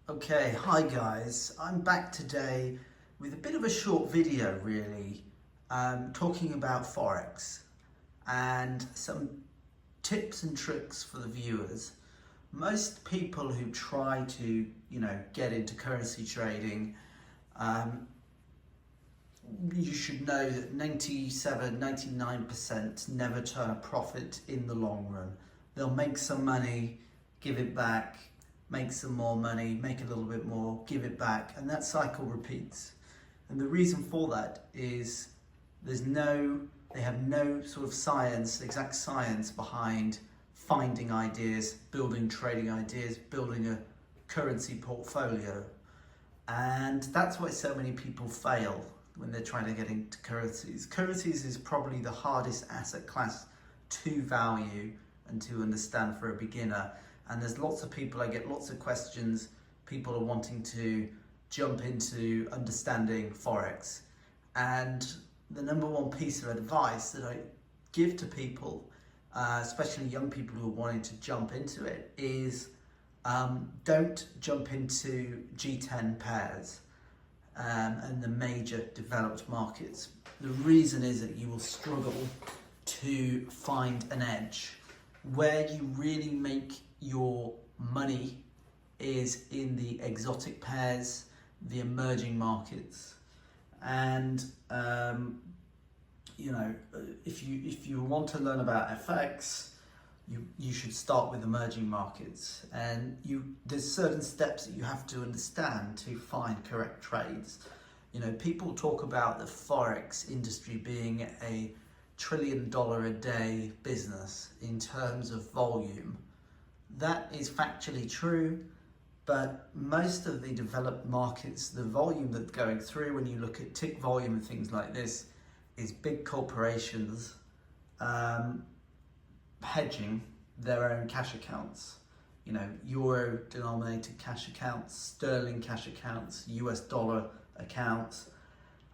Okay, hi guys. I'm back today with a bit of a short video really, talking about Forex and some tips and tricks for the viewers. Most people who try to, get into currency trading, you should know that 97, 99% never turn a profit in the long run. They'll make some money, give it back, make some more money, make a little bit more, give it back, and that cycle repeats. And the reason for that is they have no sort of science, exact science behind finding ideas, building trading ideas, building a currency portfolio. And that's why so many people fail when they're trying to get into currencies. Currencies is probably the hardest asset class to value and to understand for a beginner. And there's lots of people, I get lots of questions, people are wanting to jump into understanding Forex. And the number one piece of advice that I give to people, especially young people who are wanting to jump into it, is don't jump into G10 pairs and the major developed markets. The reason is that you will struggle to find an edge. Where you really make your money is in the exotic pairs, the emerging markets. And if you want to learn about FX, you should start with emerging markets, and there's certain steps that you have to understand to find correct trades. People talk about the Forex industry being a $1 trillion a day business in terms of volume. That is factually true, but most of the developed markets, the volume that's going through, when you look at tick volume and things like this, is big corporations hedging their own cash accounts. Euro denominated cash accounts, sterling cash accounts, US dollar accounts,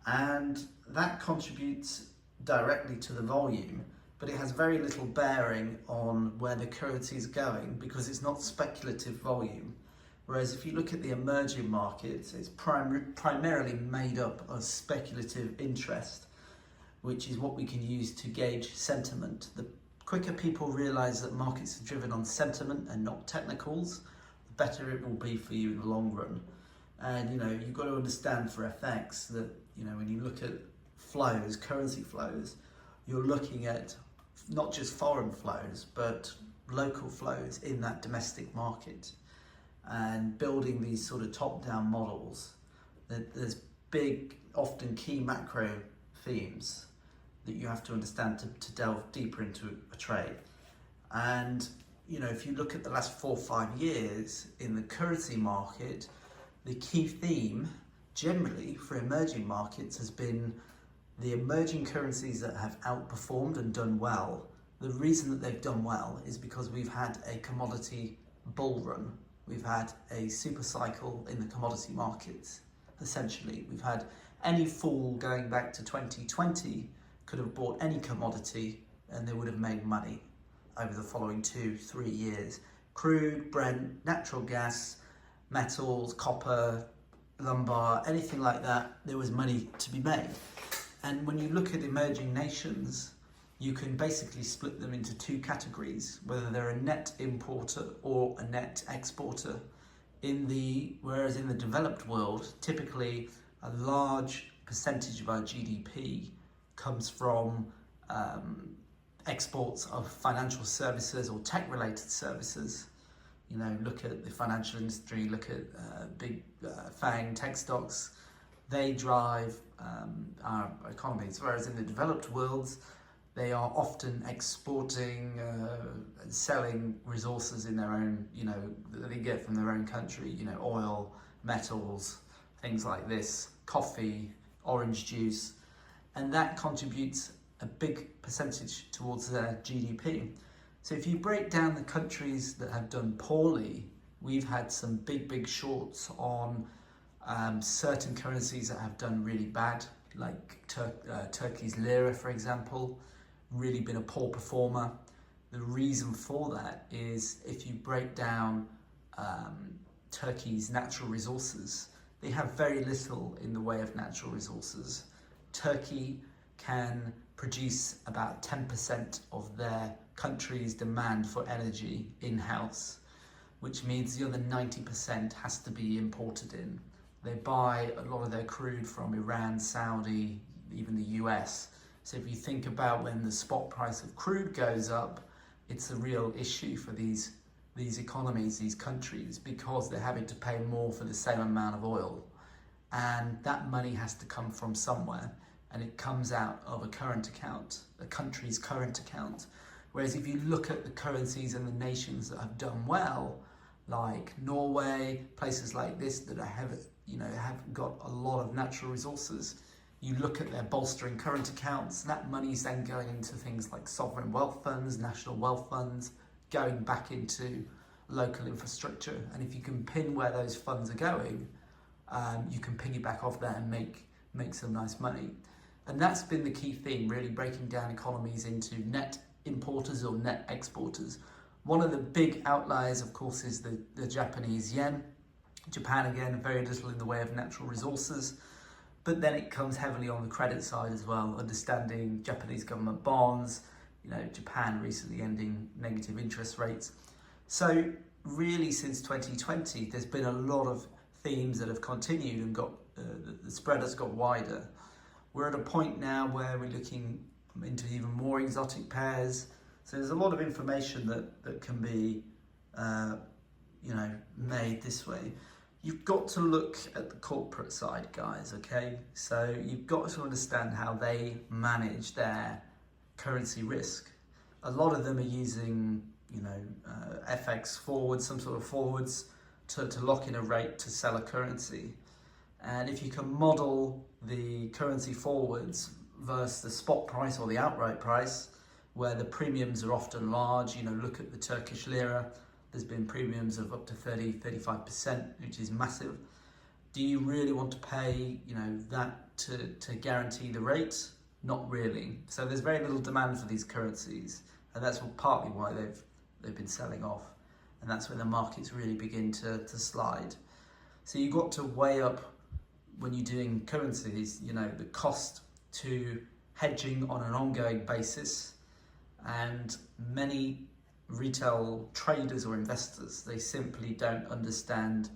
and that contributes directly to the volume, but it has very little bearing on where the currency is going because it's not speculative volume. Whereas if you look at the emerging markets, it's primarily made up of speculative interest, which is what we can use to gauge sentiment. The quicker people realize that markets are driven on sentiment and not technicals, the better it will be for you in the long run. And you've got to understand for FX that when you look at flows, currency flows, you're looking at not just foreign flows but local flows in that domestic market, and building these sort of top-down models. There's big, often key macro themes that you have to understand to delve deeper into a trade. And if you look at the last 4 or 5 years in the currency market, the key theme generally for emerging markets has been the emerging currencies that have outperformed and done well. The reason that they've done well is because we've had a commodity bull run. We've had a super cycle in the commodity markets. Essentially, we've had any fool going back to 2020 could have bought any commodity and they would have made money over the following 2-3 years. Crude, Brent, natural gas, metals, copper, lumber, anything like that, there was money to be made. And when you look at emerging nations, you can basically split them into 2 categories, whether they're a net importer or a net exporter. Whereas in the developed world, typically a large percentage of our GDP comes from exports of financial services or tech-related services. Look at the financial industry, look at big FANG tech stocks. They drive our economies, whereas in the developed worlds, they are often exporting and selling resources in their own, that they get from their own country, oil, metals, things like this, coffee, orange juice, and that contributes a big percentage towards their GDP. So if you break down the countries that have done poorly, we've had some big shorts on certain currencies that have done really bad, like Turkey's lira, for example, really been a poor performer. The reason for that is if you break down Turkey's natural resources. They have very little in the way of natural resources. Turkey can produce about 10% of their country's demand for energy in-house, which means the other 90% has to be imported in. They buy a lot of their crude from Iran, Saudi, even the US. So if you think about when the spot price of crude goes up, it's a real issue for these economies, these countries, because they're having to pay more for the same amount of oil. And that money has to come from somewhere, and it comes out of a current account, a country's current account. Whereas if you look at the currencies and the nations that have done well, like Norway, places like this that have got a lot of natural resources, you look at their bolstering current accounts, that money is then going into things like sovereign wealth funds, national wealth funds, going back into local infrastructure. And if you can pin where those funds are going, you can piggyback off that and make some nice money. And that's been the key theme, really breaking down economies into net importers or net exporters. One of the big outliers, of course, is the Japanese yen. Japan, again, very little in the way of natural resources. But then it comes heavily on the credit side as well, understanding Japanese government bonds, Japan recently ending negative interest rates. So really since 2020, there's been a lot of themes that have continued and got the spread has got wider. We're at a point now where we're looking into even more exotic pairs. So there's a lot of information that can be made this way. You've got to look at the corporate side, guys, okay? So you've got to understand how they manage their currency risk. A lot of them are using, FX forwards, some sort of forwards to lock in a rate to sell a currency. And if you can model the currency forwards versus the spot price or the outright price, where the premiums are often large, look at the Turkish lira, there's been premiums of up to 35%, which is massive. Do you really want to pay, that to guarantee the rate? Not really. So there's very little demand for these currencies, and that's partly why they've been selling off, and that's when the markets really begin to slide. So you've got to weigh up when you're doing currencies, the cost to hedging on an ongoing basis, and many retail traders or investors, they simply don't understand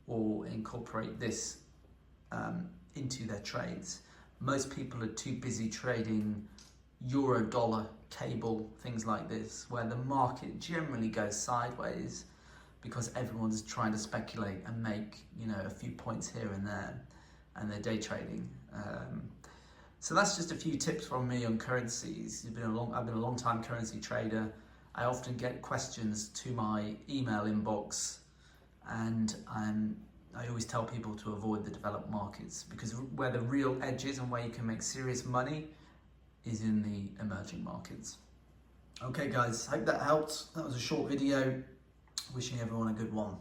or incorporate this into their trades. Most people are too busy trading euro dollar cable, things like this, where the market generally goes sideways because everyone's trying to speculate and make a few points here and there, and they're day trading. So that's just a few tips from me on currencies. I've been a long time currency trader. I often get questions to my email inbox, and I always tell people to avoid the developed markets, because where the real edge is and where you can make serious money is in the emerging markets. Okay guys, hope that helped. That was a short video. Wishing everyone a good one.